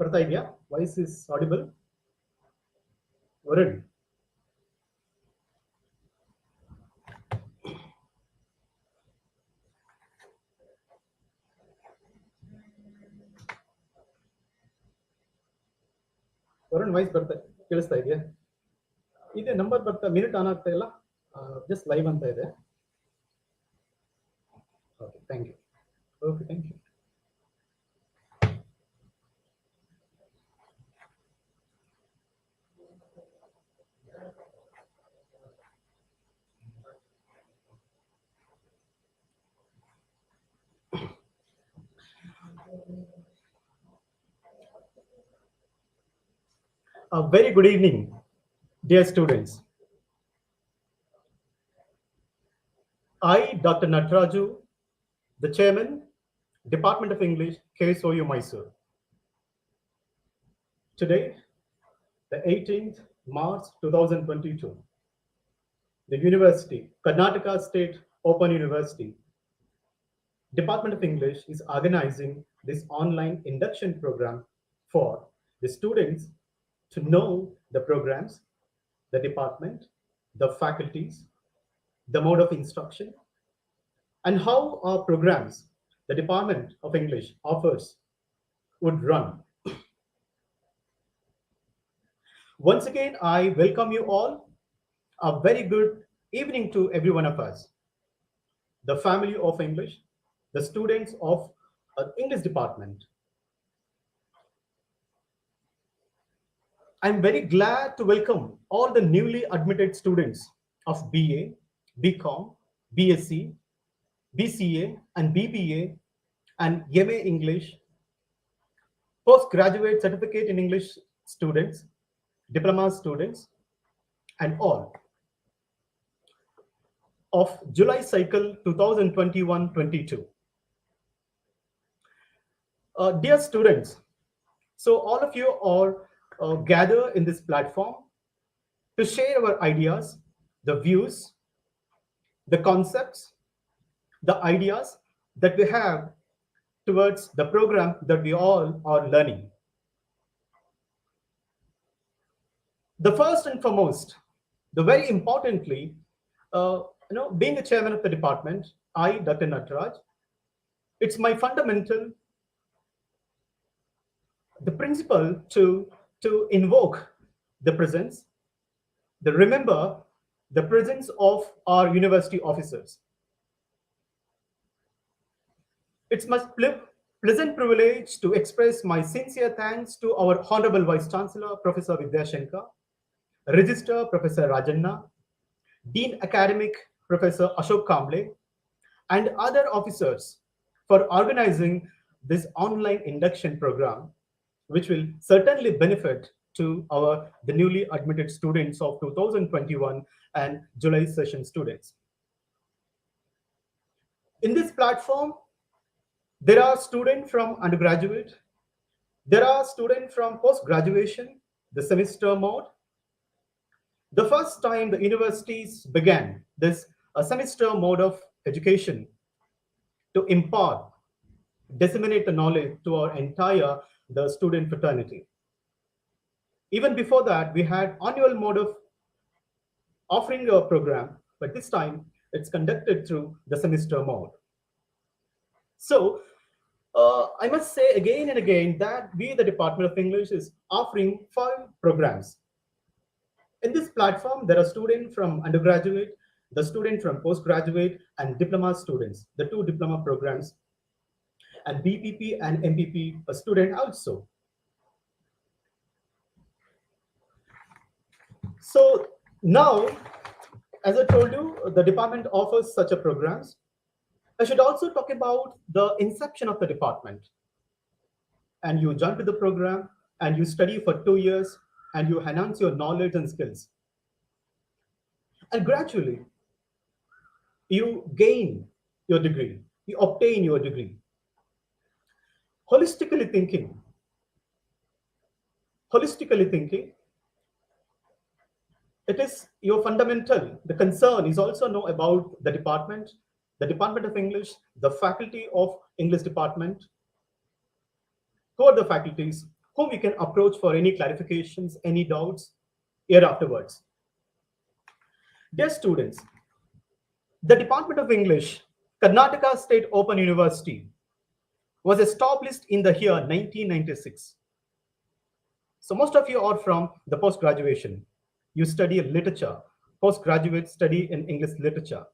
ಬರ್ತಾ ಇದೆಯಾ? Voice is audible? Varun, Varun voice ಕೇಳಿಸ್ತಾ ಇದೆಯಾ? ಇದೆ ನಂಬರ್ ಬರ್ತಾ, ಮಿನಿಟ್ ಆನ್ ಆಗ್ತಾ ಇಲ್ಲ, ಜಸ್ಟ್ ಲೈವ್ ಅಂತ ಇದೆ. Okay, thank you. Okay, thank you. A very good evening, dear students. I, Dr. Nataraju, the Chairman, Department of English, KSOU Mysore. Today, the 18th March 2022, the University, Karnataka State Open University, Department of English is organizing this online induction program for the students to know the programs, the department, the faculties, the mode of instruction, and how our programs the Department of English offers would run. Once again, I welcome you all. A very good evening to every one of us, the family of English, the students of English department. I'm very glad to welcome all the newly admitted students of BA, BCom, BSc, BCA, and BBA, and MA English, postgraduate certificate in English students, diploma students, and all of July cycle 2021-22. Dear students, so all of you are gather in this platform to share our ideas, the views, the concepts, the ideas that we have towards the program that we all are learning. The first and foremost, the very importantly, being the chairman of the department, I, Dr. Nataraj, it's my fundamental, the principle to invoke the presence, remember the presence of our university officers. It's my pleasant privilege to express my sincere thanks to our Honorable Vice Chancellor, Professor Vidya Shankar, Registrar, Professor Rajanna, Dean Academic, Professor Ashok Kamble, and other officers for organizing this online induction program, which will certainly benefit to the newly admitted students of 2021 and July session students. In this platform, there are students from undergraduate, there are students from post-graduation, the semester mode. The first time the universities began this semester mode of education to impart, disseminate the knowledge to our entire the student fraternity. Even before that, we had annual mode of offering a program, but this time it's conducted through the semester mode. So I must say again and again that we, the Department of English, is offering 5 programs. In this platform, there are students from undergraduate, the student from postgraduate, and diploma students, the 2 diploma programs, and BPP and MPP a student also. So now, as I told you, the department offers such a programs. I should also talk about the inception of the department. And you jump to the program and you study for 2 years and you enhance your knowledge and skills. And gradually, you gain your degree, you obtain your degree. Holistically thinking, it is your fundamental, the concern is also know about the Department of English, the faculty of English department. Who are the faculties? whom we can approach for any clarifications, any doubts year afterwards. Dear students, the Department of English, Karnataka State Open University, was established in the year 1996. So most of you are from the post-graduation. You study literature, postgraduate study in English literature.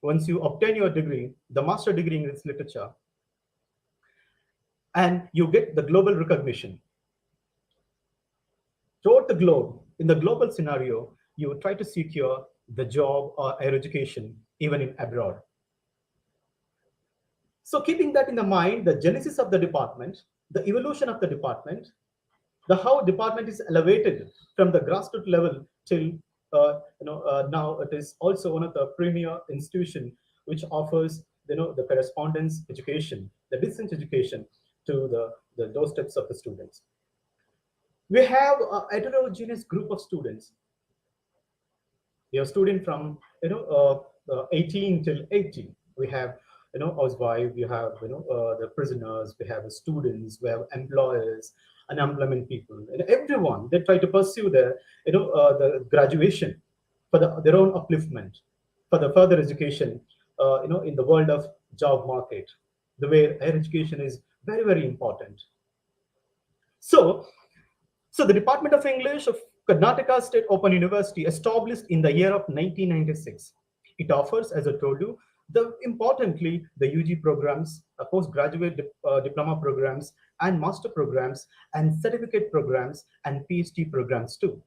Once you obtain your degree, the master degree in English literature, and you get the global recognition. Throughout the globe, in the global scenario, you try to secure the job or higher education, even in abroad. So keeping that in the mind, the genesis of the department, the evolution of the department, the how department is elevated from the grassroots level till now it is also one of the premier institution which offers the correspondence education, the distance education to the doorsteps of the students. We have a heterogeneous group of students. We have students from 18 till 80. We have housewife, we have the prisoners, we have students, we have employers, unemployment people, and everyone. They try to pursue their the graduation for their own upliftment, for the further education in the world of job market, the way higher education is very, very important. So the Department of English of Karnataka State Open University, established in the year of 1996. It offers, as I told you, importantly, the UG programs, postgraduate diploma programs, and master programs, and certificate programs, and PhD programs too.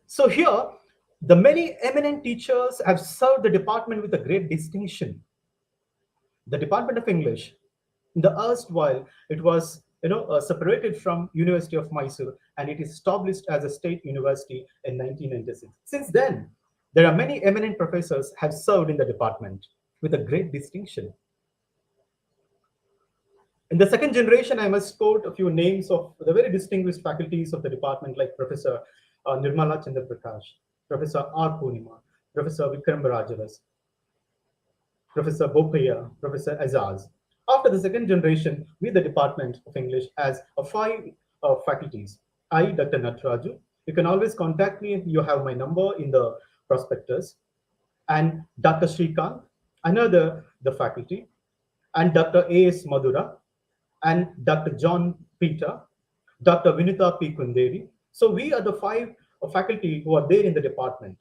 So here, the many eminent teachers have served the department with a great distinction. The Department of English, in the erstwhile, it was separated from University of Mysore, and it is established as a state university in 1996. Since then, there are many eminent professors have served in the department with a great distinction. In the second generation, I must quote a few names of the very distinguished faculties of the department, like Professor Nirmala Chandra Prakash, Professor R. Poonima, Professor Vikram Barajalas, Professor Bopaya, Professor Azaz. After the second generation, we, the Department of English, has five faculties. I, Dr. Natraju. You can always contact me. You have my number in the prospectus. And Dr. Srikant, another the faculty, and Dr. A.S. Madhura, and Dr. John Peter, Dr. Vinita P. Kunderi. So we are the five faculty who are there in the department.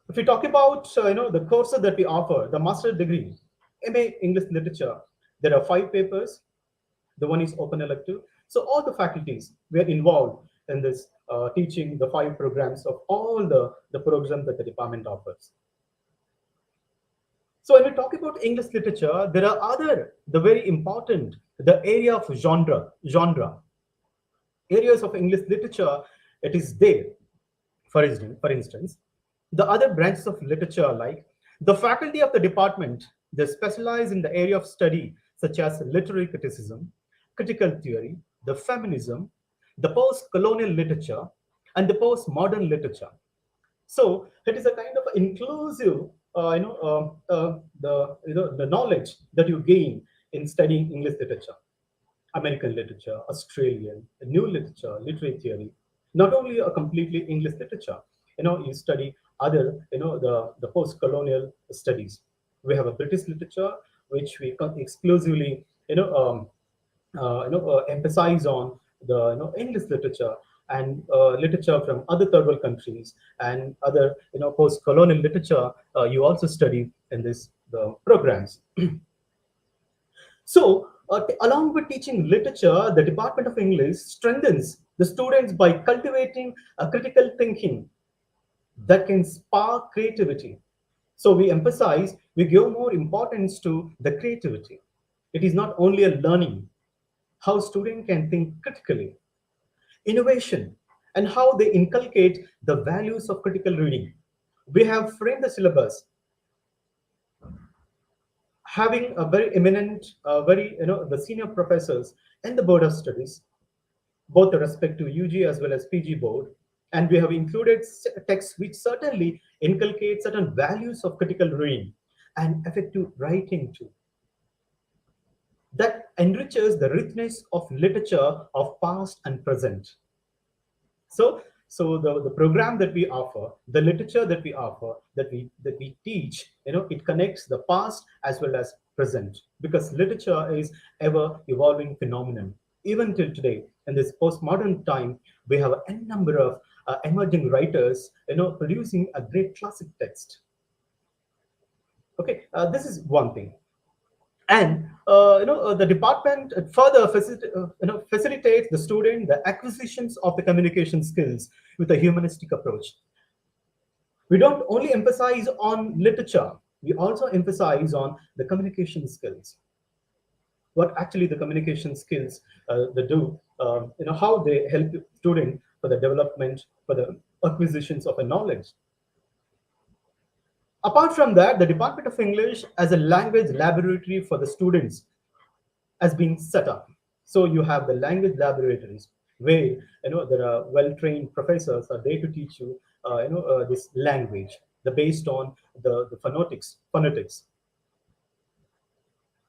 If we talk about the courses that we offer, the master's degree, MA English Literature, there are 5 papers. The one is open elective. So all the faculties were involved in this teaching the 5 programs of all the programs that the department offers. So when we talk about English literature, there are the very important, the area of genre, areas of English literature, it is there. For instance, the other branches of literature, like the faculty of the department, they specialize in the area of study such as literary criticism, critical theory, the feminism, the post-colonial literature, and the post-modern literature. So it is a kind of inclusive, the knowledge that you gain in studying English literature, American literature, Australian, new literature, literary theory. Not only a completely English literature, you study other, the post-colonial studies. We have a British literature which we exclusively, emphasize on the English literature, and literature from other third world countries and other post-colonial literature. You also study in the programs. So along with teaching literature, the Department of English strengthens the students by cultivating a critical thinking that can spark creativity. So we give more importance to the creativity. It is not only a learning, how students can think critically, innovation, and how they inculcate the values of critical reading. We have framed the syllabus having a very eminent, the senior professors in the Board of Studies, both the respective UG as well as PG board, and we have included texts which certainly inculcate certain values of critical reading and effective writing too. that enriches the richness of literature of past and present. So the program that we offer, the literature that we offer, that we teach, it connects the past as well as present, because literature is ever evolving phenomenon. Even till today, in this postmodern time, we have a number of emerging writers, producing a great classic text. Okay, this is one thing. And the department further facilitates the student the acquisitions of the communication skills with a humanistic approach. We don't only emphasize on literature, we also emphasize on the communication skills. What actually the communication skills they do, how they help student for the development, for the acquisitions of a knowledge. Apart from that, the Department of English as a language laboratory for the students has been set up. So you have the language laboratories where there are well-trained professors are there to teach you, this language, the based on the phonetics.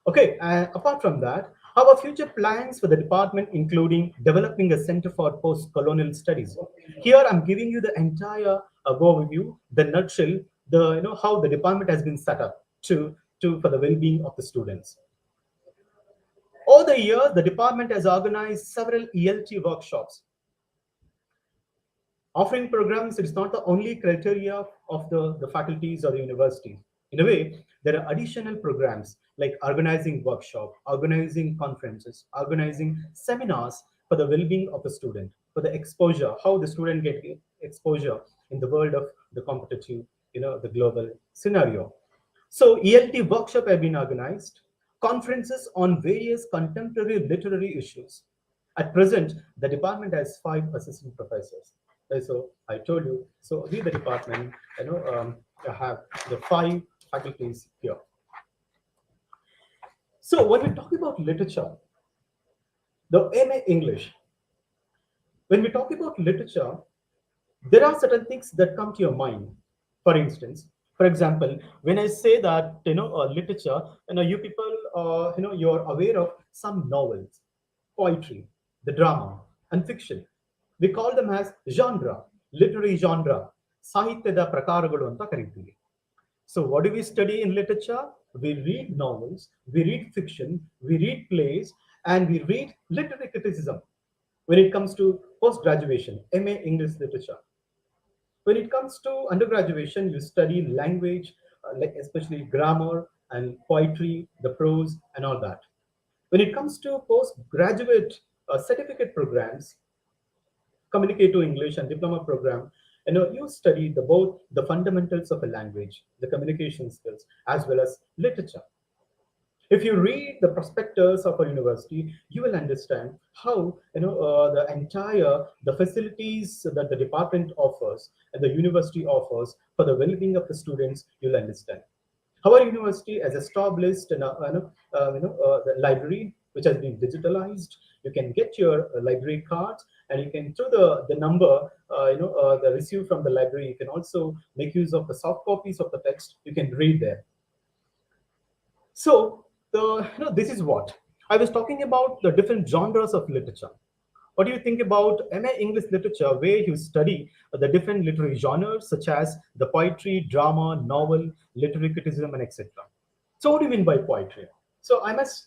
Okay, and apart from that, our future plans for the department, including developing a center for post-colonial studies. Here, I'm giving you the entire overview, the nutshell, the how the department has been set up to for the well-being of the students. Over the years, the department has organized several ELT workshops. Offering programs is not the only criteria of the faculties or the universities. In a way, there are additional programs like organizing workshop, organizing conferences, organizing seminars for the well-being of the student, for the exposure, how the student get exposure in the world of the competitive, the global scenario. So ELT workshop have been organized, conferences on various contemporary literary issues. At present, the department has 5 assistant professors. So I told you, so we the department, have the 5 faculties here. So when we talk about literature, the MA English, when we talk about literature, there are certain things that come to your mind. For instance, for example, when I say that literature, you people, you're aware of some novels, poetry, the drama, and fiction. We call them as genre, literary genre, ಸಾಹಿತ್ಯದ ಪ್ರಕಾರಗಳು ಅಂತ ಕರಿತೀವಿ. So what do we study in literature? We read novels, we read fiction, we read plays, and we read literary criticism. When it comes to post graduation, MA English literature. When it comes to undergraduation, you study language, like especially grammar and poetry, the prose, and all that. When it comes to postgraduate certificate programs, communicative English and diploma program, you study both the fundamentals of a language, the communication skills, as well as literature. If you read the prospectus of a university, you will understand how the entire the facilities that the department offers and the university offers for the well-being of the students. You'll understand. Our university has established the library which has been digitalized. You can get your library cards, and you can through the number the receive from the library. You can also make use of the soft copies of the text. You can read there. So this is what I was talking about, the different genres of literature. What do you think about MA English literature, where you study the different literary genres such as the poetry, drama, novel, literary criticism, and etc. So what do you mean by poetry? So I must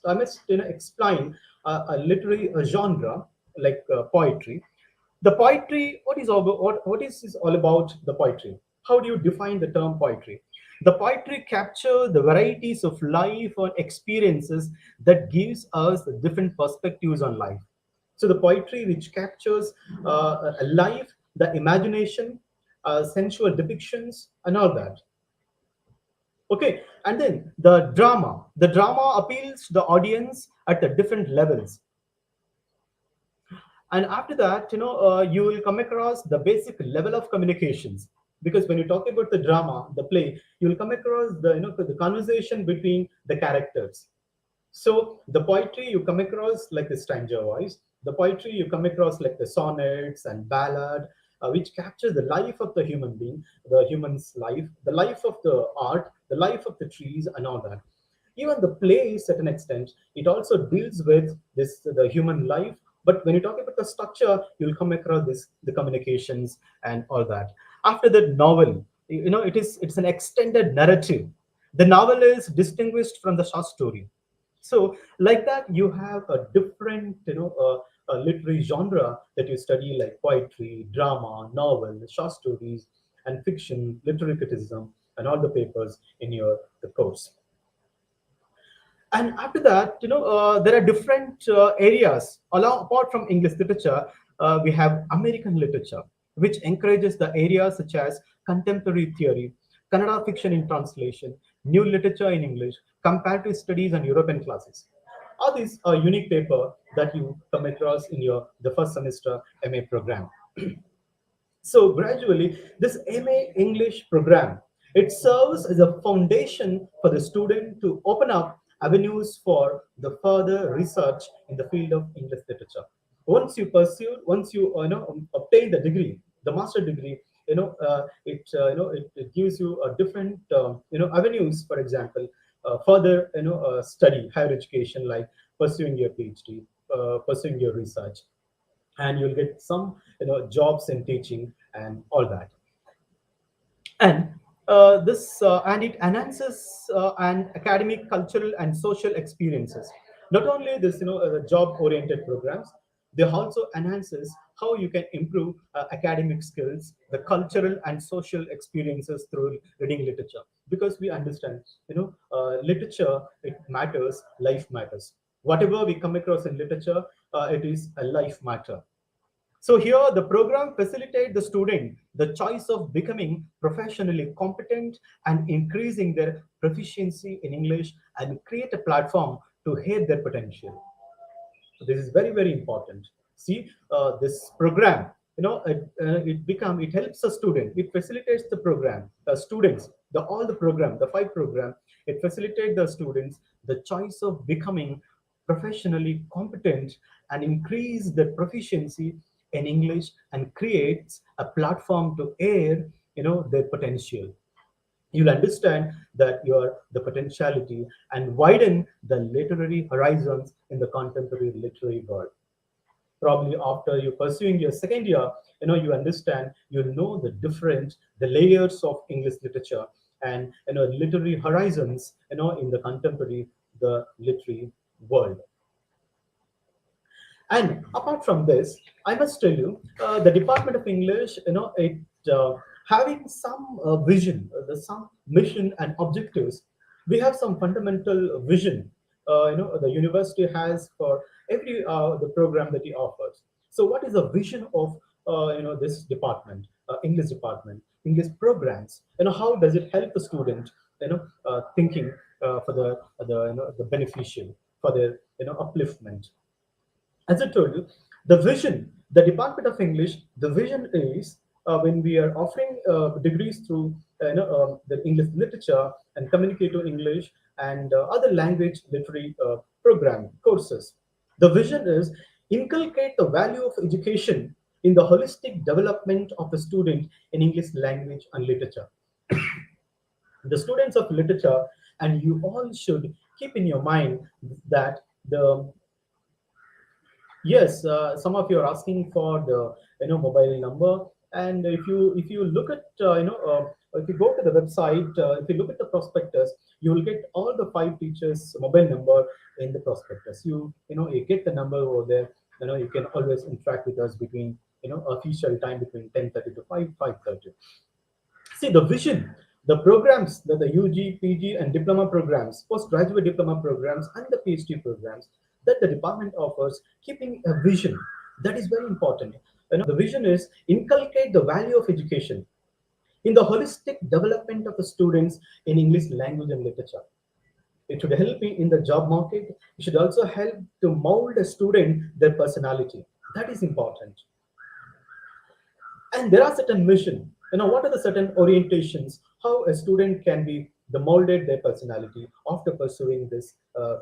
explain a literary genre like poetry. The poetry, what is this all about the poetry? How do you define the term poetry? The poetry capture the varieties of life or experiences that gives us the different perspectives on life. So the poetry which captures a life, the imagination, sensual depictions, and all that. Okay, and then the drama. The drama appeals to the audience at the different levels. And after that, you will come across the basic level of communications, because when you talk about the drama, the play, you will come across the conversation between the characters. So the poetry you come across like the stranger voice, the poetry you come across like the sonnets and ballad, which capture the life of the human being, the human's life, the life of the art, the life of the trees, and all that. Even the play, certain extent, it also deals with this the human life. But when you talk about the structure, you'll come across this the communications and all that. After that, novel, it's an extended narrative. The novel is distinguished from the short story. So like that, you have a different a literary genre that you study, like poetry, drama, novel, short stories, and fiction, literary criticism, and all the papers in your the course. And after that, there are different areas along apart from English literature. We have American literature, which encourages the areas such as contemporary theory, Kannada fiction in translation, new literature in English, comparative studies, and European classics. All these are unique paper that you come across in your the first semester MA program. So gradually, this MA English program, it serves as a foundation for the student to open up avenues for the further research in the field of English literature. Once you obtain the degree, the master degree, it gives you a different avenues. For example, further study, higher education, like pursuing your PhD, pursuing your research, and you'll get some jobs in teaching and all that. And this and it enhances and academic, cultural, and social experiences. Not only this job oriented programs, they also enhances how you can improve academic skills, the cultural and social experiences through reading literature. Because we understand, literature, it matters, life matters. Whatever we come across in literature, it is a life matter. So here the program facilitate the student the choice of becoming professionally competent and increasing their proficiency in English, and create a platform to hit their potential. So this is very, very important. See, this program, it helps the student. It facilitates the program, students, the all the program, the five program. It facilitates the students the choice of becoming professionally competent and increase their proficiency in English, and creates a platform to air, their potential. You'll understand that your the potentiality and widen the literary horizons in the contemporary literary world. Probably after you pursuing your second year, you understand, you know the different the layers of English literature, and literary horizons in the contemporary the literary world. And apart from this, I must tell you, the Department of English, it having some vision, some mission and objectives. We have some fundamental vision. The university has for every the program that he offers. So, what is the vision of this department, English department, English programs? How does it help the student? Thinking for the beneficial, for their upliftment. As I told you, the vision, the Department of English, the vision is when we are offering degrees through the English literature and communicative English and other language literary program courses. The vision is inculcate the value of education in the holistic development of the student in English language and literature. The students of literature, and you all should keep in your mind that the yes, some of you are asking for the mobile number, and if you look at if you go to the website, if you look at the prospectus, you will get all the five teachers' mobile number in the prospectus. You get the number over there. You can always interact with us between official time between 10:30 to 5:30. See the vision, the programs, the UG, PG, and diploma programs, postgraduate diploma programs, and the PhD programs that the department offers, keeping a vision. That is very important. The vision is inculcate the value of education in the holistic development of the students in English language and literature. It should help me in the job market. It should also help to mold a student their personality. That is important. And there are certain mission. What are the certain orientations? How a student can be the molded their personality after pursuing this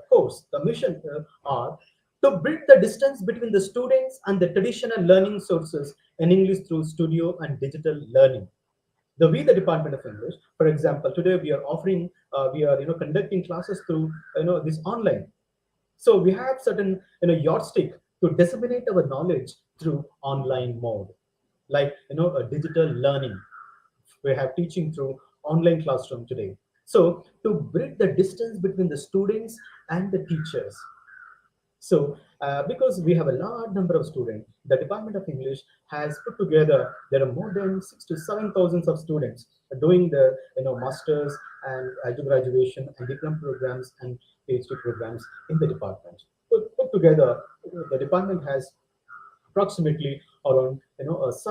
course. The mission are to bridge the distance between the students and the traditional learning sources in English through studio and digital learning. The Department of English, for example, today we are offering we are conducting classes through this online. So we have certain yardstick to disseminate our knowledge through online mode, like a digital learning. We have teaching through online classroom today. So to bridge the distance between the students and the teachers, so, because we have a large number of students, the Department of English has put together. There are more than 6 to 7 thousands of students doing the masters and graduation and diploma programs and PhD programs in the department. Put together, the department has approximately around 6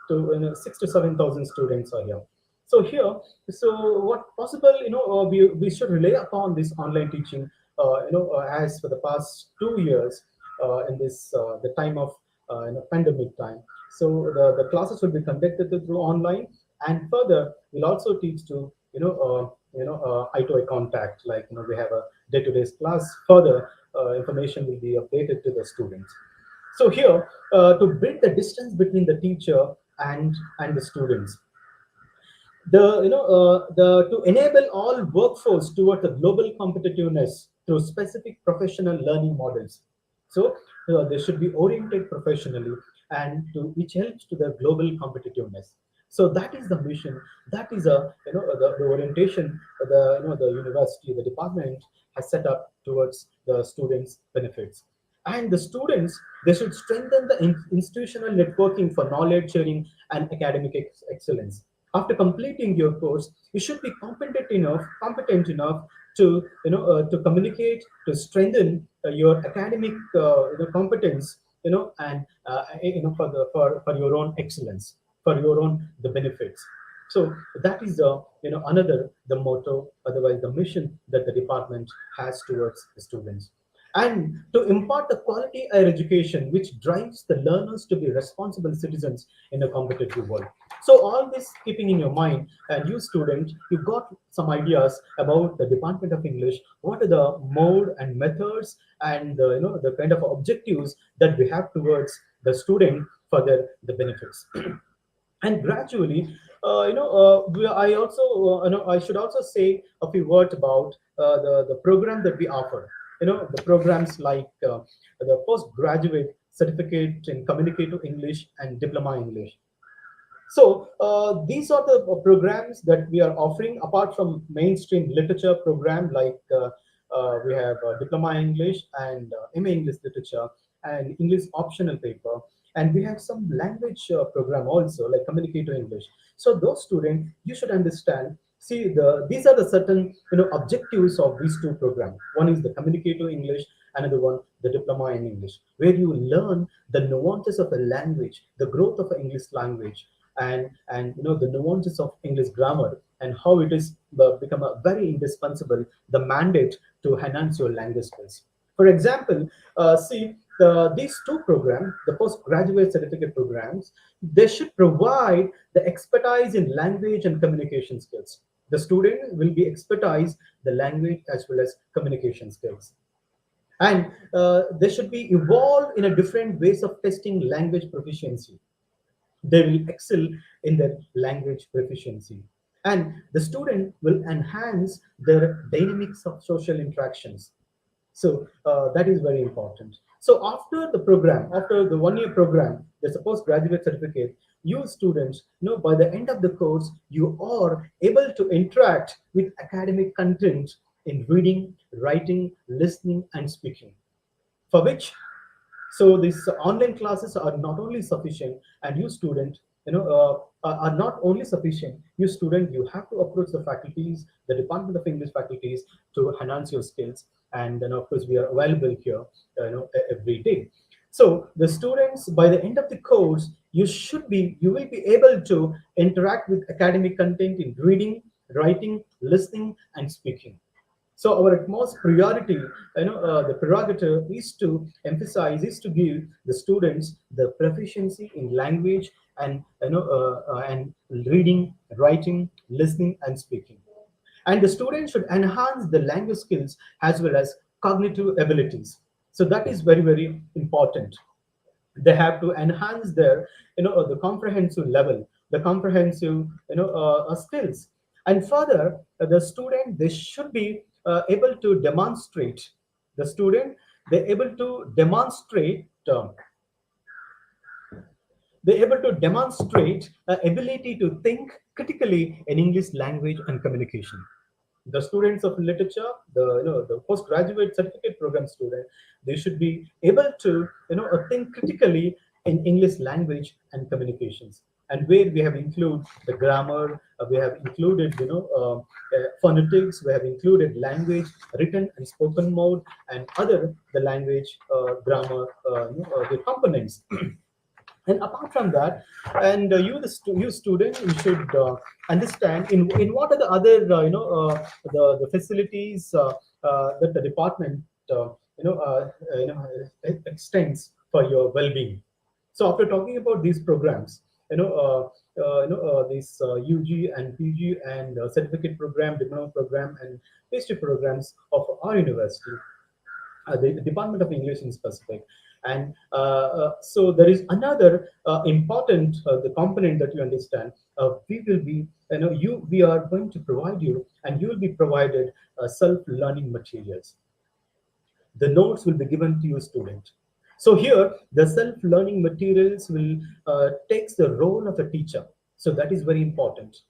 to 7 thousand students are here. So here, so what possible we should rely upon this online teaching as for the past 2 years in this the time of pandemic time. So the classes will be conducted through online, and further we'll also teach to eye to eye contact, like we have a day-to-day class. Further information will be updated to the students. So here, to build the distance between the teacher and the students, the to enable all workforce toward the global competitiveness through specific professional learning models. So they should be oriented professionally, and to which helps to the global competitiveness. So that is the mission. That is a the orientation the the university, the department has set up towards the students' benefits. And the students, they should strengthen the institutional networking for knowledge sharing and academic excellence. After completing your course, you should be competent enough to to communicate, to strengthen your academic competence, and for your own excellence, for your own the benefits. So that is the another the motto, otherwise the mission that the department has towards the students, and to impart the quality higher education which drives the learners to be responsible citizens in a competitive world. So all this keeping in your mind, and you student, you got some ideas about the Department of English, what are the mode and methods and the kind of objectives that we have towards the student for their the benefits. And gradually, I also I should also say a few words about the program that we offer. The programs like the postgraduate certificate in communicative English and diploma English. So these are the programs that we are offering apart from mainstream literature program, like we have diploma English and MA English literature and English optional paper, and we have some language program also, like communicative English. So those students, you should understand. See, these are the certain objectives of these two programs. One is the communicative English, another one the diploma in English, where you learn the nuances of a language, the growth of an English language, and the nuances of English grammar, and how it is become a very indispensable the mandate to enhance your language skills. For example, see, these two programs, the postgraduate certificate programs, they should provide the expertise in language and communication skills. The student will be expertise the language as well as communication skills, and they should be evolved in a different ways of testing language proficiency. They will excel in their language proficiency, and the student will enhance their dynamics of social interactions. So that is very important. So after the program, after the 1 year program, the supposed graduate certificate, you students, by the end of the course, you are able to interact with academic content in reading, writing, listening, and speaking, for which, so these online classes are not only sufficient, and you student, are not only sufficient. You student, you have to approach the faculties, the Department of English faculties, to enhance your skills. And then of course we are available here every day. So the students, by the end of the course, you will be able to interact with academic content in reading, writing, listening, and speaking. So our utmost priority, the prerogative is to emphasize, is to give the students the proficiency in language and and reading, writing, listening, and speaking. And the students should enhance the language skills as well as cognitive abilities. So that is very, very important. They have to enhance their the comprehensive level, the comprehensive skills. And further, the student, they should be able to demonstrate, the student, they're able to demonstrate they're able to demonstrate ability to think critically in English language and communication. The students of literature, the postgraduate certificate program student, they should be able to think critically in English language and communications. And where we have included the grammar, we have included phonetics, we have included language, written and spoken mode, and other the language grammar the components. And apart from that, and you student, you should understand in what are the other the facilities that the department you know extends for your well-being. So after talking about these programs, these UG and PG and certificate program, diploma program, and PhD programs of our university, the Department of English in specific. And so there is another important the component that you understand. We will be, we are going to provide you, and you will be provided self-learning materials. The notes will be given to your student. So here, the self-learning materials will takes the role of a teacher. So that is very important.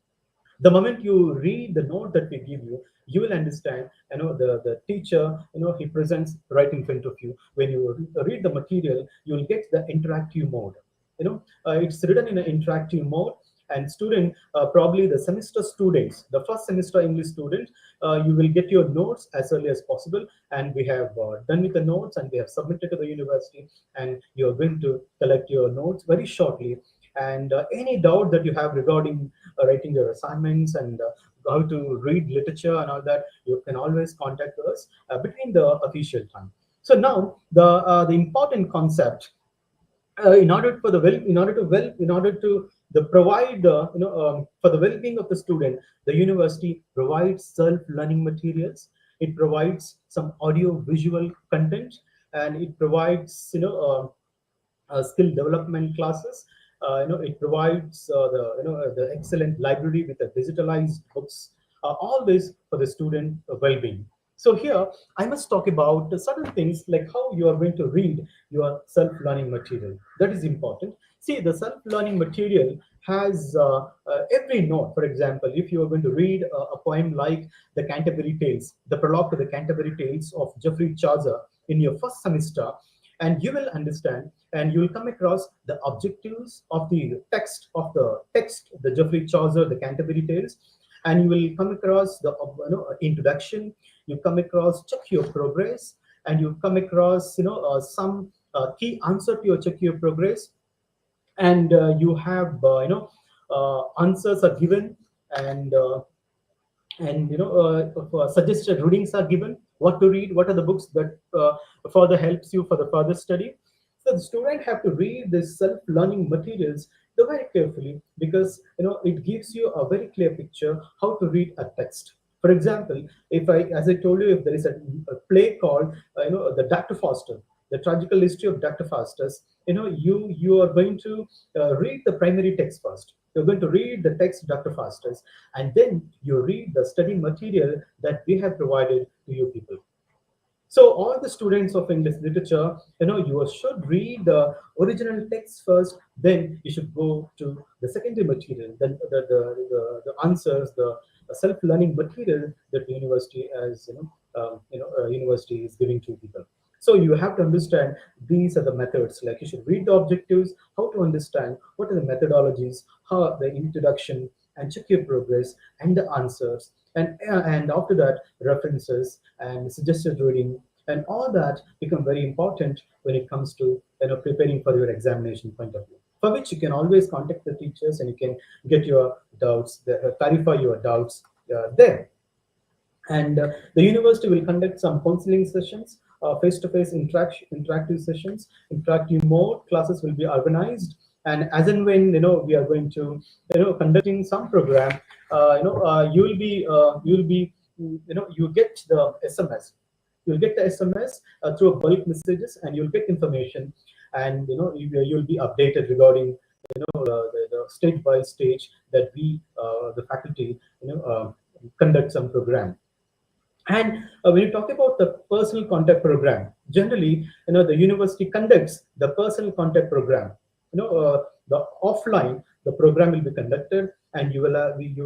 The moment you read the note that we give you, you will understand, the teacher, he presents right in front of you. When you read the material, you will get the interactive mode. It's written in an interactive mode. And student, probably the semester students, the first semester English student, you will get your notes as early as possible. And we have done with the notes, and we have submitted to the university, and you are going to collect your notes very shortly. And any doubt that you have regarding writing your assignments, and how to read literature and all that, you can always contact us between the official time. So now the important concept, in order to the provide for the well-being of the student, the university provides self-learning materials. It provides some audio visual content, and it provides skill development classes. It provides the excellent library with the digitalized books. All this for the student well-being. So here I must talk about certain things, like how you are going to read your self-learning material. That is important. See, the self-learning material has every note. For example, if you are going to read a poem like the Canterbury Tales, the prologue to the Canterbury Tales of Geoffrey Chaucer in your first semester, and you will understand, and you will come across the objectives of the Geoffrey Chaucer, the Canterbury Tales, and you will come across the introduction. You come across check your progress, and you come across some key answer to your check your progress. And you have answers are given, and suggested readings are given, what to read, what are the books that further helps you for the further study. So the student have to read this self-learning materials very carefully, because it gives you a very clear picture how to read a text. For example, if I as I told you, if there is a play called the Dr. Foster, the tragical history of Dr. Faustus, you are going to read the primary text first. You're going to read the text Dr. Faustus, and then you read the study material that we have provided to you people. So all the students of English literature, you should read the original text first. Then you should go to the secondary material, then the answers, the self-learning material that the university as university is giving to people. So you have to understand these are the methods. Like, you should read the objectives, how to understand what are the methodologies, how the introduction, and check your progress, and the answers, and after that references and suggested reading, and all that become very important when it comes to preparing for your examination point of view. For which you can always contact the teachers, and you can get your doubts, clarify your doubts there. And the university will conduct some counseling sessions, face-to-face interactive sessions, interactive mode classes will be organized. And as and when we are going to conducting some program, you will be you get the SMS. You'll get the SMS through bulk messages, and you'll get information, and you'll be updated regarding the stage by stage that we, the faculty, conduct some program. And when you talk about the personal contact program, generally, the university conducts the personal contact program. The offline, the program will be conducted, and you will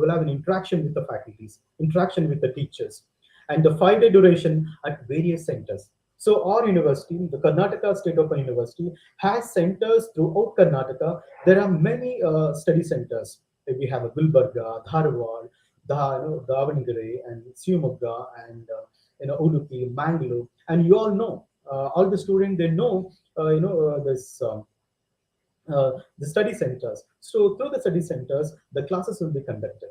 have an interaction with the faculties, interaction with the teachers, and the 5 day duration at various centers. So our university, the Karnataka State Open University, has centers throughout Karnataka. There are many study centers. We have a Gulbarga, Dharwad, Davangere, and Sivamogga, and Udupi, Mangalore, and you all know, all the students, they know, this. The study centers. So through the study centers, the classes will be conducted.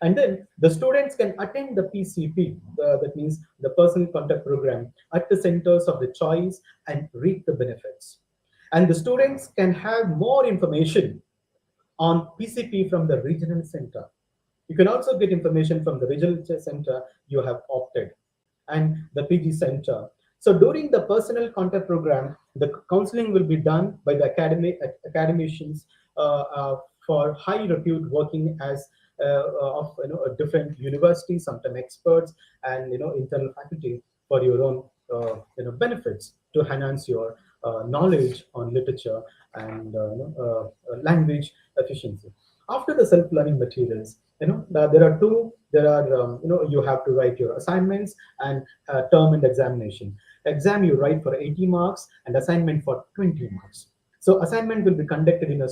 And then the students can attend the PCP, that means the personal contact program, at the centers of the choice and reap the benefits. And the students can have more information on PCP from the regional center. You can also get information from the regional center you have opted, and the PG center. So during the personal contact program, the counseling will be done by the academicians for high repute working as of different universities, sometimes experts, and internal faculty for your own benefits to enhance your knowledge on literature and language efficiency. After the self-learning materials, there are two. There are you have to write your assignments and term and examination. Exam you write for 80 marks and assignment for 20 marks. So assignment will be conducted in a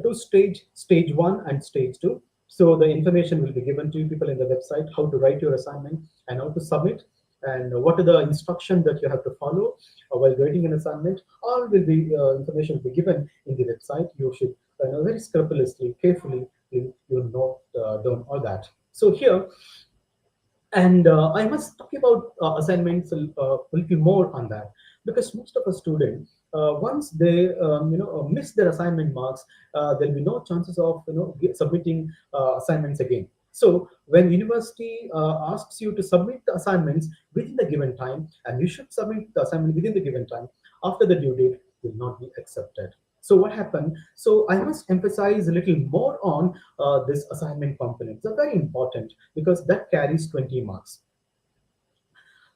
two-stage, stage 1 and stage 2. So the information will be given to people in the website, how to write your assignment and how to submit, and what are the instructions that you have to follow while writing an assignment. All will be information will be given in the website. You should very scrupulously, carefully, you note down all that. So here, and I must talk about assignments a little more on that, because most of the students, once they miss their assignment marks, there'll be no chances of submitting assignments again. So when university asks you to submit the assignments within the given time, and you should submit the assignment within the given time, after the due date will not be accepted. So what happened? So I must emphasize a little more on this assignment component. It's very important because that carries 20 marks.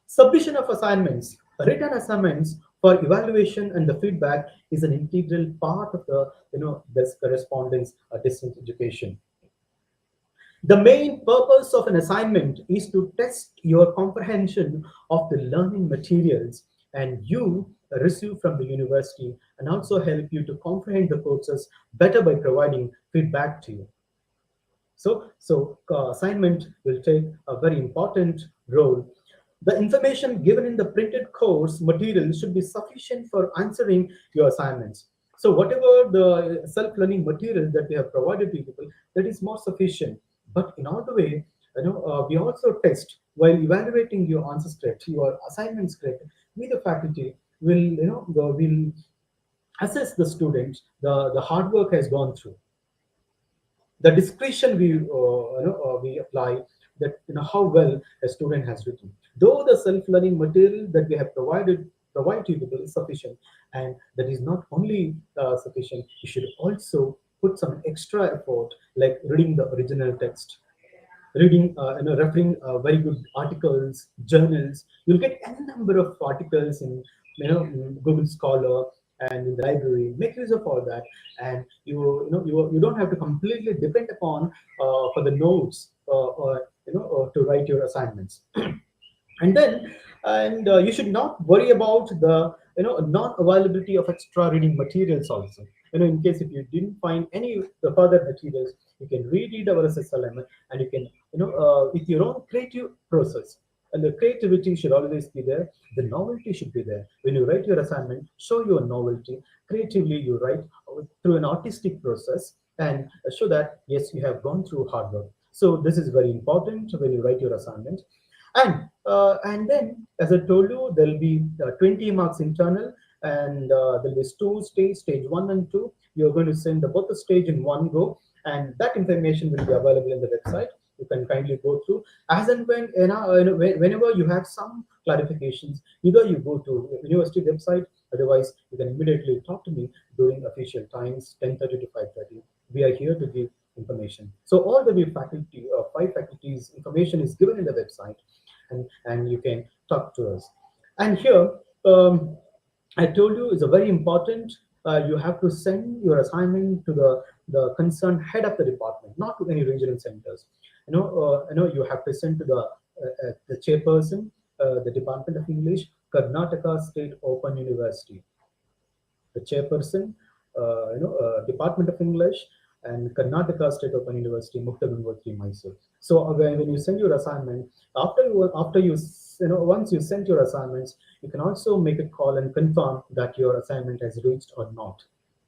Submission of assignments, written assignments for evaluation and the feedback is an integral part of the this correspondence distance education. The main purpose of an assignment is to test your comprehension of the learning materials and you receive from the university, and also help you to comprehend the courses better by providing feedback to you. So assignment will take a very important role. The information given in the printed course material should be sufficient for answering your assignments. So whatever the self-learning material that we have provided to people, that is more sufficient. But in all the way, we also test while evaluating your answer script, your assignment script. We, the faculty, will assess the student, the hard work has gone through, the discretion we apply, that how well a student has written. Though the self-learning material that we have provide to people is sufficient, and that is not only sufficient, you should also put some extra effort, like reading the original text, reading, referring very good articles, journals. You'll get any number of articles in Google Scholar and in the library. Make use of all that, and you don't have to completely depend upon for the notes or to write your assignments. And then, and you should not worry about the non-availability of extra reading materials also. In case if you didn't find any the further materials, you can reread our SSLM, and you can with your own creative process. And the creativity should always be there. The novelty should be there. When you write your assignment, show your novelty. Creatively, you write through an artistic process and show that yes, you have gone through hard work. So this is very important when you write your assignment. And then, as I told you, there will be 20 marks internal, and there will be two stages, stage 1 and 2. You're going to send both the stage in one go, and that information will be available in the website. You can kindly go through as and when whenever you have some clarifications, either you go to university website, otherwise you can immediately talk to me during official times, 10:30 to 5:30. We are here to give information. So all the five faculties information is given in the website, and you can talk to us. And here, um, I told you is a very important. You have to send your assignment to the concerned head of the department, not to any regional centers. You have to send to the chairperson, the Department of English, Karnataka State Open University, the chairperson, Department of English, and Karnataka State Open University, Muktagangotri, Mysore. So when you send your assignment, once you send your assignments, you can also make a call and confirm that your assignment has reached or not.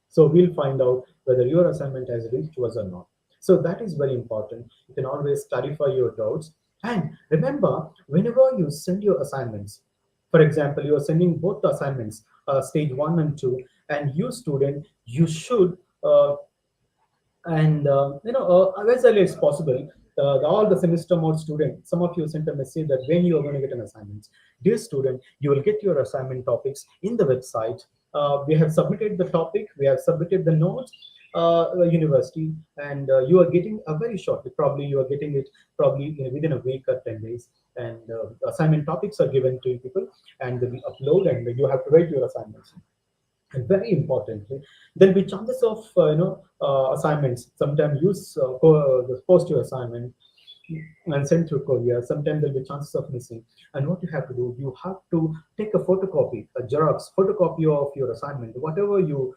So we'll find out whether your assignment has reached us or not. So that is very important. You can always clarify your doubts. And remember, whenever you send your assignments, for example, you are sending both the assignments, stage 1 and 2, and you student, you should and as early as possible, all the semester mode student, some of you sent a message that when you are going to get an assignment, dear student, you will get your assignment topics in the website. We have submitted the topic, we have submitted the notes, the university, and you are getting a very shortly, probably you are getting it probably within a week or 10 days, and assignment topics are given to people, and they will upload, and you have to write your assignments. And very importantly, there'll be chances of assignments. Sometimes use post your assignment and send through courier. Sometimes there'll be chances of missing. And what you have to do, you have to take a photocopy, a Xerox photocopy of your assignment. Whatever you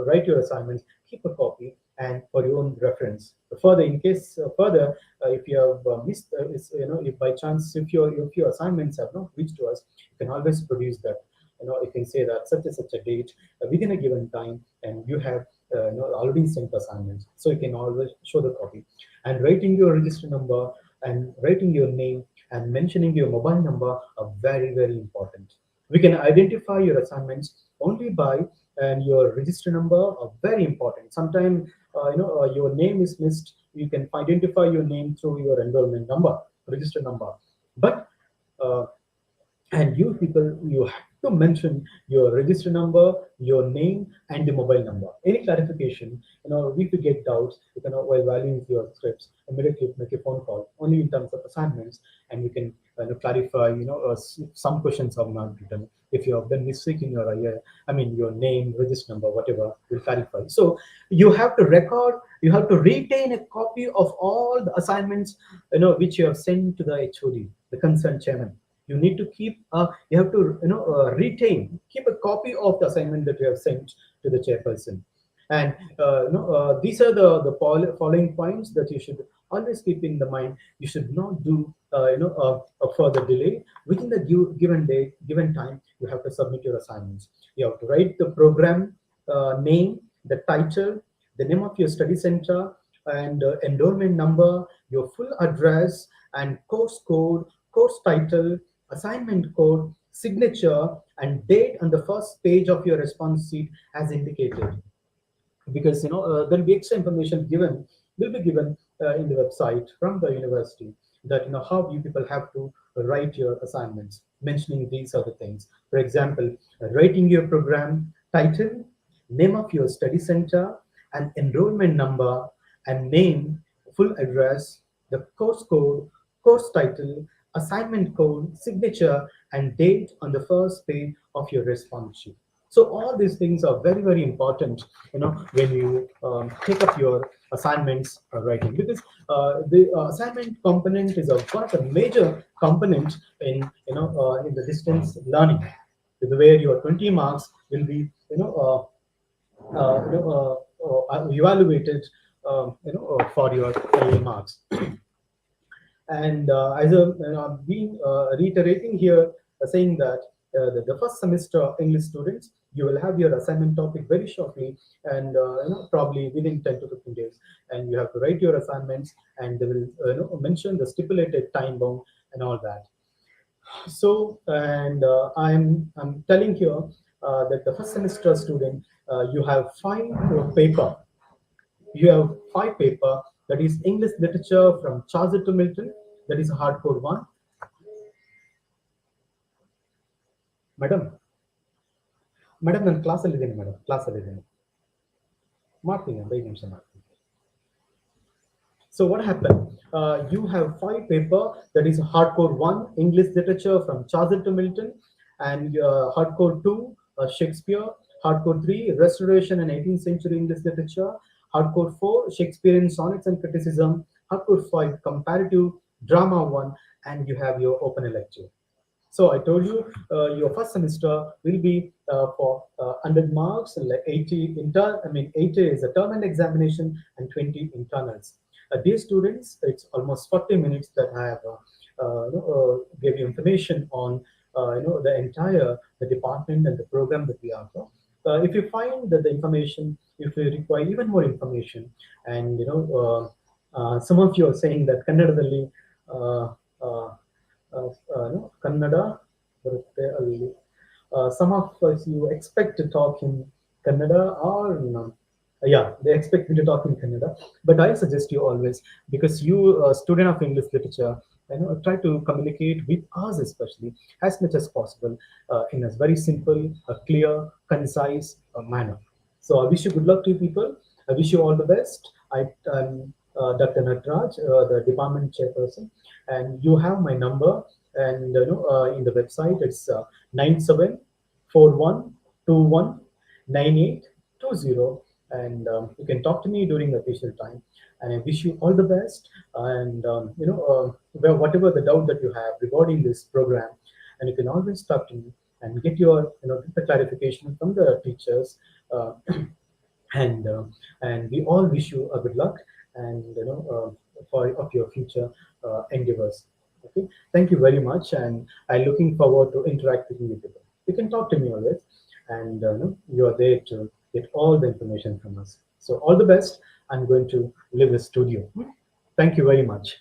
write your assignments, keep a copy and for your own reference. Further, in case if you have missed, if by chance if your assignments have not reached to us, you can always produce that. You can say that such and such a date within a given time, and you have already sent assignments, so you can always show the copy. And writing your register number and writing your name and mentioning your mobile number are very, very important. We can identify your assignments only by, and your register number are very important. Sometimes your name is missed, you can identify your name through your enrollment number, register number. But and you people, you have to mention your register number, your name, and the mobile number. Any clarification, if you get doubts, you can, while valuing your scripts, immediately make a phone call only in terms of assignments, and you can clarify, some questions are not written. If you have done mistake in your your name, register number, whatever, will clarify. So you have to record, you have to retain a copy of all the assignments, which you have sent to the HOD, the concerned chairman. You need to keep you have to retain, keep a copy of the assignment that you have sent to the chairperson. And these are the following points that you should always keep in the mind. You should not do a further delay. Within the given date, given time, you have to submit your assignments. You have to write the program name, the title, the name of your study center, and enrollment number, your full address, and course code, course title, assignment code, signature, and date on the first page of your response sheet as indicated. Because there'll be extra information given, will be given in the website from the university, that how you people have to write your assignments, mentioning these other things. For example, writing your program title, name of your study center, and enrollment number, and name, full address, the course code, course title, assignment code, signature, and date on the first page of your response sheet. So all these things are very, very important, when you take up your assignments writing, because the assignment component is one of the major component in the distance learning, where your 20 marks will be evaluated for your AA marks. And as I've been reiterating here, saying that the first semester English students, you will have your assignment topic very shortly, and probably within 10 to 15 days, and you have to write your assignments, and they will mention the stipulated time bound and all that. So, and I'm telling here that the first semester student, you have paper you have five paper, that is English literature from Chaucer to Milton, that is a hardcore one. Madam madam ನಾನು ಕ್ಲಾಸಲ್ಲಿದ್ದೀನಿ madam ಕ್ಲಾಸಲ್ಲಿದ್ದೀನಿ ಮಾಡ್ತೀನಿ ಒಂದು 5 ನಿಮಿಷ ಮಾಡ್ತೀನಿ. So what happened? You have five paper, that is hardcore one, English literature from Chaucer to Milton, and hardcore two, Shakespeare, hardcore three, Restoration and 18th century English literature, hardcore four, Shakespearean sonnets and criticism, hardcore five, comparative drama one, and you have your open elective. So I told you your first semester will be for 100 marks, like 80 intern. I mean, 80 is a term and examination, and 20 internals. Dear students, it's almost 40 minutes that I have gave you information on the entire the department and the program that we offer. If you find that the information, if you require even more information, and some of you are saying that Kannadadalli uh, uh, Kannada ಬರುತ್ತೆ ಅಲ್ಲಿ. Some of us you expect to talk in Kannada or no. Yeah, they expect me to talk in Kannada, but I suggest you always, because you student of English literature, try to communicate with us especially as much as possible in a very simple, clear, concise manner. So I wish you good luck to you people. I wish you all the best. I'm Dr. Natraj, the department chairperson, and you have my number. And in the website, it's 9741219820, and you can talk to me during the official time. And I wish you all the best. And whatever the doubt that you have regarding this program, and you can always talk to me and get your get the clarification from the teachers. Uh, and and we all wish you a good luck, and for of your future endeavors. Okay, thank you very much, and I'm looking forward to interacting with you. You can talk to me always, and you are there to get all the information from us. So all the best. I'm going to leave the studio. Thank you very much.